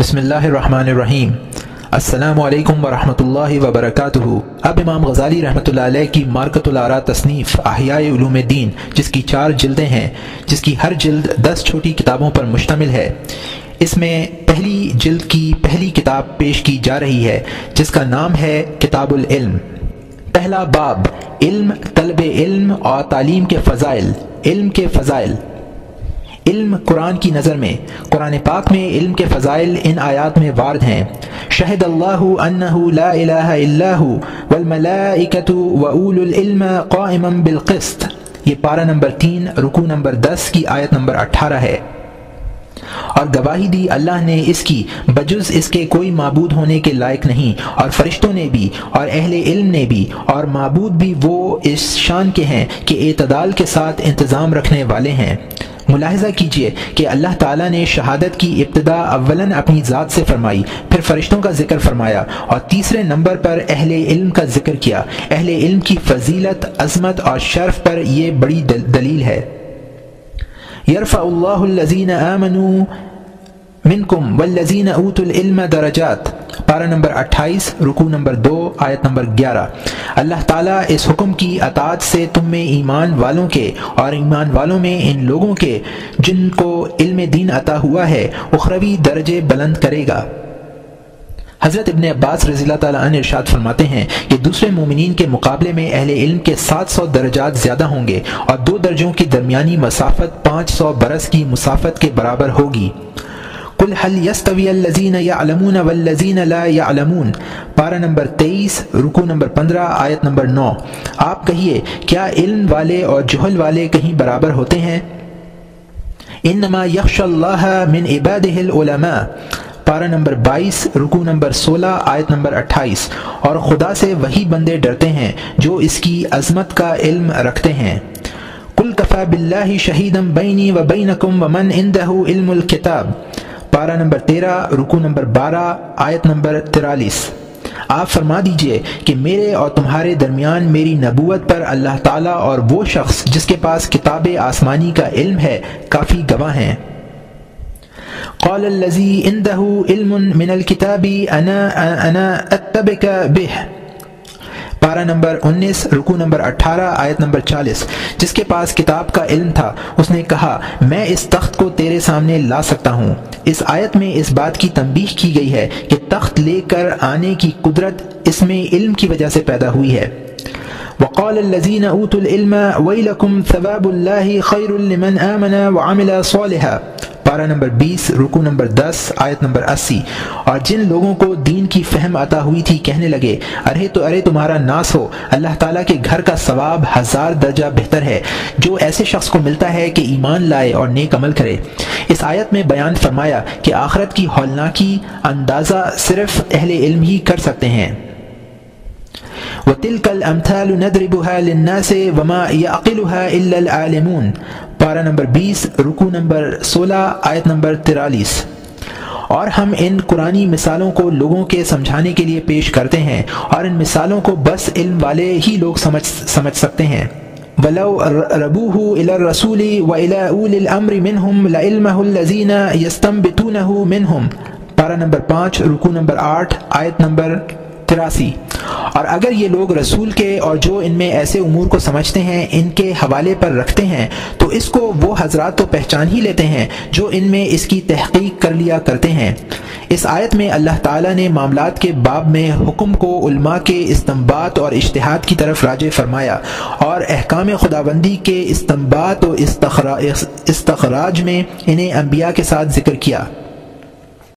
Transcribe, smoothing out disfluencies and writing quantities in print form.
بسم اللہ الرحمن الرحیم۔ السلام علیکم ورحمۃ اللہ وبرکاتہ۔ اب امام غزالی رحمۃ اللہ علیہ کی مارکۃ الآراء تصنیف احیاء علوم الدین، جس کی 4 جلدیں ہیں، جس کی ہر جلد 10 چھوٹی کتابوں پر مشتمل ہے، اس میں پہلی جلد کی پہلی کتاب پیش کی جا رہی ہے، جس کا نام ہے کتاب العلم۔ پہلا باب، علم، طلب علم اور تعلیم کے فضائل۔ علم کے فضائل۔ علم قرآن کی نظر میں، قرآن پاک میں علم کے فضائل ان آیات میں وارد ہیں۔ شہد اللہ انہ لا الہ الا ہو والملائکۃ واولو العلم قائما بالقسط، یہ پارہ نمبر 3 رکوع نمبر 10 کی آیت نمبر 18 ہے۔ اور گواہی دی اللہ نے اس کی بجز اس کے کوئی معبود ہونے کے لائق نہیں، اور فرشتوں نے بھی اور اہل علم نے بھی، اور معبود بھی وہ اس شان کے ہیں کہ اعتدال کے ساتھ انتظام رکھنے والے ہیں۔ ملاحظہ کیجئے کہ اللہ تعالیٰ نے شہادت کی ابتدا اولاً اپنی ذات سے فرمائی، پھر فرشتوں کا ذکر فرمایا، اور تیسرے نمبر پر اہل علم کا ذکر کیا۔ اہل علم کی فضیلت، عظمت اور شرف پر یہ بڑی دلیل ہے۔ یرفع اللہ الذین آمنوا منکم والذین اوتوا العلم درجات، پارہ نمبر 28 رکوع نمبر 2 آیت نمبر 11۔ اللہ تعالیٰ اس حکم کی اطاعت سے تم میں ایمان والوں کے اور ایمان والوں میں ان لوگوں کے جن کو علم دین عطا ہوا ہے اخروی درجے بلند کرے گا۔ حضرت ابن عباس رضی اللہ تعالیٰ عنہ ارشاد فرماتے ہیں کہ دوسرے مومنین کے مقابلے میں اہل علم کے 700 درجات زیادہ ہوں گے، اور 2 درجوں کی درمیانی مسافت 500 برس کی مسافت کے برابر ہوگی۔ قل هل يستوي الذين يعلمون والذين لا يعلمون، پارہ نمبر 23 رکوع نمبر 15 آیت نمبر 9۔ آپ کہیے، کیا علم والے اور جہل والے کہیں برابر ہوتے ہیں؟ انما يخشى الله من عباده العلماء، پارہ نمبر 22 رکوع نمبر 16 آیت نمبر 28۔ اور خدا سے وہی بندے ڈرتے ہیں جو اس کی عظمت کا علم رکھتے ہیں۔ قل كفى بالله شهيدا بيني وبينكم ومن عنده علم الكتاب، پارہ نمبر 13 رکوع نمبر 12 آیت نمبر 43۔ آپ فرما دیجئے کہ میرے اور تمہارے درمیان میری نبوت پر اللہ تعالیٰ اور وہ شخص جس کے پاس کتاب آسمانی کا علم ہے کافی گواہ ہیں۔ قال الذي عنده علم من الكتاب انا اتبعك به، پارہ نمبر 19 رکوع نمبر 18 آیت نمبر 40۔ جس کے پاس کتاب کا علم تھا اس نے کہا، میں اس تخت کو تیرے سامنے لا سکتا ہوں۔ اس آیت میں اس بات کی تنبیہ کی گئی ہے کہ تخت لے کر آنے کی قدرت اس میں علم کی وجہ سے پیدا ہوئی ہے۔ وقال الذين اوتوا العلم ويلكم ثواب الله خير لمن آمن وعمل صالحا، پارہ نمبر 20 رکوع نمبر 10 آیت نمبر 80۔ اور جن لوگوں کو دین کی فہم عطا ہوئی تھی کہنے لگے، ارے تمہارا ناس ہو، اللہ تعالیٰ کے گھر کا ثواب 1000 درجہ بہتر ہے جو ایسے شخص کو ملتا ہے کہ ایمان لائے اور نیک عمل کرے۔ اس آیت میں بیان فرمایا کہ آخرت کی ہولناکی اندازہ صرف اہل علم ہی کر سکتے ہیں۔ وَتِلْكَ الْأَمْثَالُ نَضْرِبُهَا لِلنَّاسِ وَمَا يَعْقِلُهَا إِلَّا الْعَالِمُونَ، پارہ نمبر 20 رکوع نمبر 16 آیت نمبر 43۔ اور ہم ان قرآنی مثالوں کو لوگوں کے سمجھانے کے لیے پیش کرتے ہیں، اور ان مثالوں کو بس علم والے ہی لوگ سمجھ سکتے ہیں۔ وَلَوْ رَبُوهُ إِلَى الرَّسُولِ وَإِلَى أُولِي الْأَمْرِ مِنْهُمْ لَعِلْمَهُ الَّذِينَ يَسْتَنبِطُونَهُ مِنْهُمْ، پارہ نمبر 5 رکوع نمبر 8 آیت نمبر 83۔ اور اگر یہ لوگ رسول کے اور جو ان میں ایسے امور کو سمجھتے ہیں ان کے حوالے پر رکھتے ہیں تو اس کو وہ حضرات تو پہچان ہی لیتے ہیں جو ان میں اس کی تحقیق کر لیا کرتے ہیں۔ اس آیت میں اللہ تعالیٰ نے معاملات کے باب میں حکم کو علماء کے استنباط اور اجتہاد کی طرف راجع فرمایا، اور احکام خداوندی کے استنباط و استخراج میں انہیں انبیاء کے ساتھ ذکر کیا۔